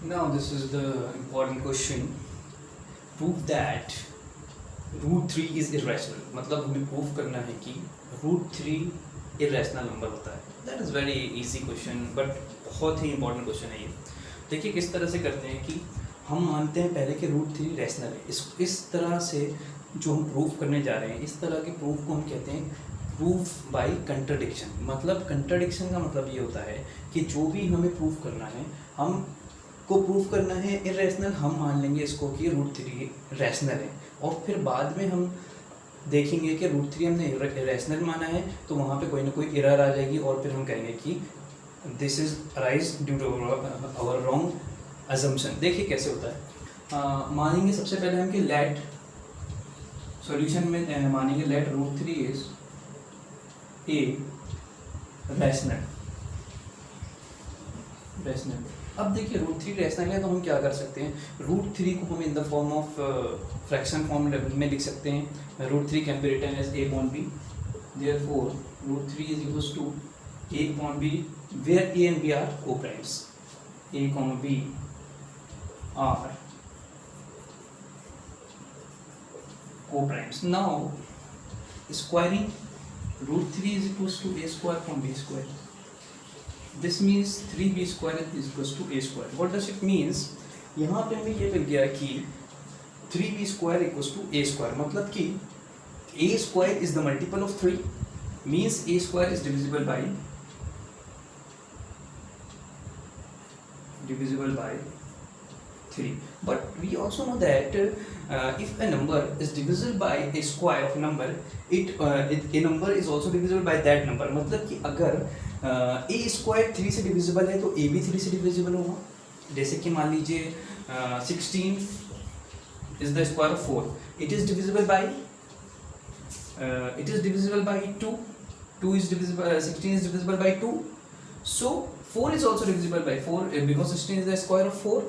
Now this is the important question. Prove that √3 is irrational. मतलब हमें prove करना है कि √3 irrational नंबर होता है. That is very easy question, but बहुत ही important question है ये. देखिए किस तरह से करते हैं कि हम मानते हैं पहले कि √3 रैशनल है. इस तरह से जो हम प्रूफ करने जा रहे हैं, इस तरह के प्रूफ को हम कहते हैं प्रूफ बाय कंट्राडिक्शन. मतलब कंट्राडिक्शन का मतलब ये होता है कि जो भी हमें प्रूफ करना है, हम को प्रूफ करना है इरेशनल, हम मान लेंगे इसको कि √3 रैशनल है, और फिर बाद में हम देखेंगे कि √3 हमने इरेशनल माना है तो वहाँ पे कोई ना कोई एरर आ जाएगी, और फिर हम कहेंगे कि this is arise due to our wrong assumption. देखिए कैसे होता है. मानेंगे सबसे पहले हम कि लेट सॉल्यूशन में मानेंगे लेट √3 इज ए रैशनल. अब देखिए √3 रैशनल है तो हम क्या कर सकते हैं, √3 को हम in the form of fraction form में लिख सकते हैं. √3 can be written as a upon b. Therefore √3 is equals to a upon b where a and b are co-primes. a comma b are co-primes. Now squaring √3 is equals to a square from b square. This means 3b square is equals to a square. What does it means? यहाँ पे हमें ये मिल गया कि 3b square equals to a square. मतलब कि a square is the multiple of 3 means a square is divisible by 3. But we also know that if a number is divisible by a square of a number, a number is also divisible by that number. मतलब कि अगर a square 3 से divisible है तो a भी 3 से divisible होगा. जैसे कि मान लीजिए 16 is the square of 4. It is divisible by 2. 2 is divisible. 16 is divisible by 2. So 4 is also divisible by 4 because 16 is the square of 4.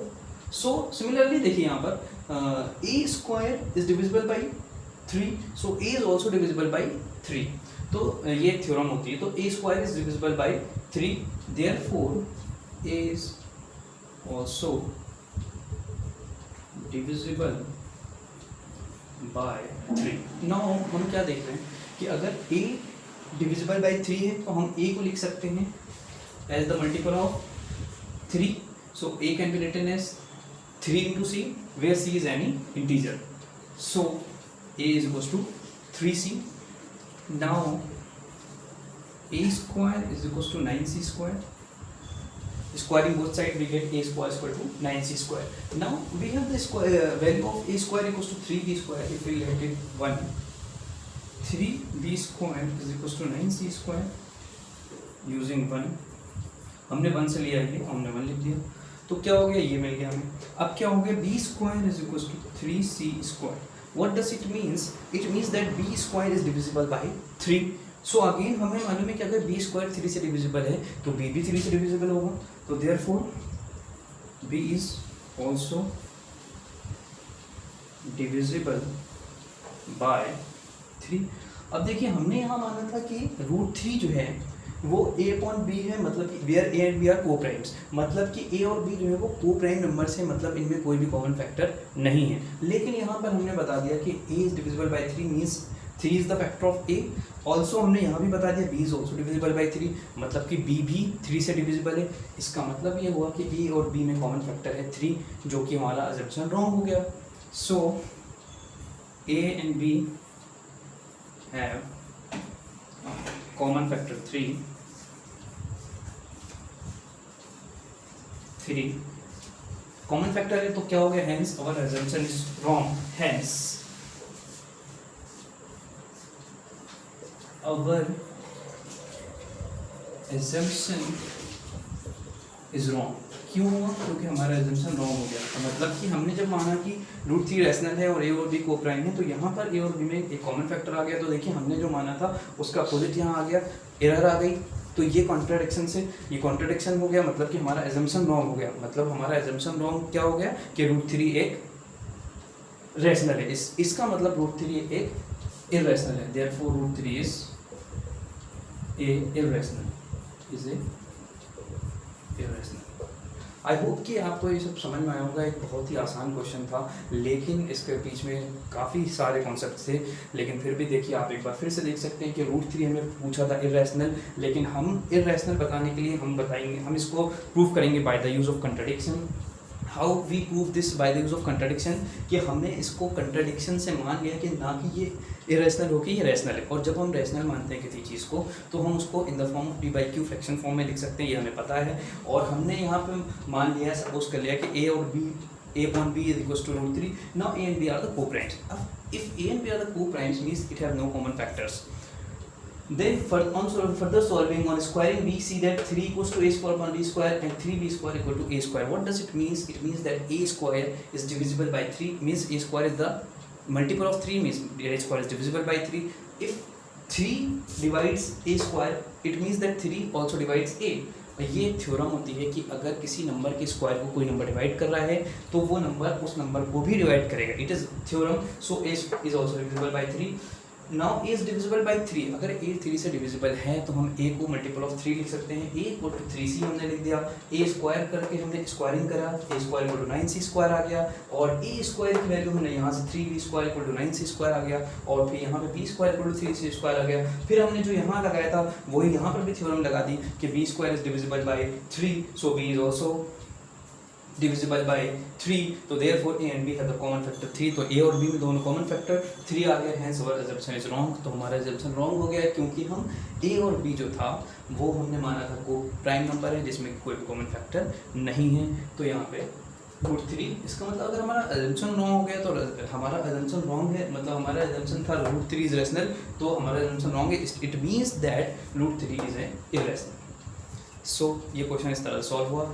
So similarly देखिए यहाँ पर a square is divisible by 3. So a is also divisible by 3. तो ये theorem होती है. तो a square is divisible by 3. Therefore a is also divisible by 3. Now हम क्या देख रहे हैं कि अगर a divisible by 3 है तो हम a को लिख सकते हैं as the multiple of 3. So a can be written as 3 into c where c is any integer. So a is equals to 3c. Now a square is equals to 9c square. Squaring both sides we get a square is equal to 9c square. Now we have the square value of a square equals to 3b square. If we let it 1, 3b square is equals to 9c square. Using 1 हमने 1 से लिया है, हमने 1 लिख दिया तो क्या हो गया, ये मिल गया हमें. अब क्या हो गया, b square is equals to 3c square. What does it means? It means that b square is divisible by 3. So again हमें मालूम है कि अगर b square 3 से divisible है तो b भी 3 से divisible होगा. तो therefore b is also divisible by 3. अब देखिए हमने यहाँ माना था कि √3 जो है वो a upon b है, मतलब कि where a and b are co-primes. मतलब कि a और b जो है वो co-prime नंबर्स है, मतलब इनमें कोई भी कॉमन फैक्टर नहीं है. लेकिन यहाँ पर हमने बता दिया कि a is divisible by 3 means 3 is the factor of a. Also हमने यहाँ भी बता दिया b is also divisible by 3, मतलब कि b भी 3 से डिविजिबल है. इसका मतलब ये हुआ कि a और b में कॉमन फैक्टर है 3, जो कि हमारा अजम्पशन रॉन्ग हो गया. So a and b have common factor 3 common factor है तो क्या हो गया, hence our assumption is wrong. Hence our assumption is wrong. क्यों हुआ, क्योंकि हमारा अजम्पशन रॉन्ग हो गया. मतलब कि हमने जब माना कि √3 रैशनल है और a और b को प्राइम है तो यहाँ पर a और b में एक कॉमन फैक्टर आ गया. तो देखिए हमने जो माना था उसका अपोजिट यहाँ आ गया, एरर आ गई. तो ये कॉन्ट्रडिक्शन हो गया, मतलब कि हमारा एजम्पशन रॉन्ग हो गया. मतलब हमारा एजम्पशन रॉन्ग क्या हो गया कि √3 एक रैशनल है. इसका मतलब √3 एक इररेशनल है. Therefore √3 is a irrational. I hope कि आपको ये सब समझ में आया होगा। एक बहुत ही आसान क्वेश्चन था, लेकिन इसके बीच में काफ़ी सारे कॉन्सेप्ट थे। लेकिन फिर भी देखिए, आप एक बार फिर से देख सकते हैं कि √3 हमें पूछा था इरेशनल, लेकिन हम इरेशनल बताने के लिए हम बताएंगे, हम इसको प्रूव करेंगे by the use of contradiction. How we prove this by the use of contradiction, कि हमने इसको कंट्राडिक्शन से मान लिया कि ना कि ये इरेशनल हो कि ये रैशनल है। और जब हम रैशनल मानते हैं किसी चीज़ को, तो हम उसको इन the form of p/q fraction form में लिख सकते हैं, ये हमें पता है। और हमने यहाँ पे मान लिया, सपोज कर लिया कि a और b, a/b is equals to √3. Now a and b are the co-primes. If a and b are the co-primes, means it have no common factors. Then further solving on squaring, we see that 3 equals to a square upon b square and 3b square equal to a square. What does it mean? It means that a square is divisible by 3, means a square is the multiple of 3, means a square is divisible by 3. If 3 divides a square, it means that 3 also divides a. ये theorem होती है कि अगर किसी number के square को कोई number divide कर रहा है, तो वो नंबर उस नंबर को भी डिवाइड करेगा। It is theorem. So a is also divisible by 3. Now a is divisible by 3. अगर a 3 से डिविजिबल है तो हम a को मल्टीपल ऑफ 3 लिख सकते हैं। a इक्वल टू 3c हमने लिख दिया, a स्क्वायर करके हमने स्क्वायरिंग करा, a square equal to 9c square आ गया, और a स्क्वायर की वैल्यू हमने यहाँ से 3b square equal to 9c square आ गया, और फिर यहाँ पे b square equal to 3c square आ गया। फिर हमने जो यहाँ लगाया था वही यहाँ पर भी थ्योरम लगा दी कि b square is divisible by 3, so b is also divisible by 3, तो therefore a and b have the common factor 3, तो a और b में दोनों कॉमन फैक्टर 3 आ गए, hence our assumption is wrong। तो हमारा assumption wrong हो गया है, क्योंकि हम a और b जो था वो हमने माना था को प्राइम नंबर है जिसमें कोई भी कॉमन फैक्टर नहीं है। तो यहाँ पे √3, इसका मतलब अगर हमारा assumption wrong हो गया तो हमारा assumption wrong है, मतलब हमारा assumption था √3 is rational, तो हमारा assumption wrong है, it means that √3 is irrational। so ये क्वेश्चन इस तरह सॉल्व हुआ।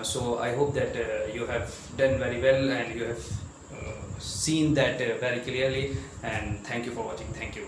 So I hope that you have done very well and you have seen that very clearly, and thank you for watching. Thank you.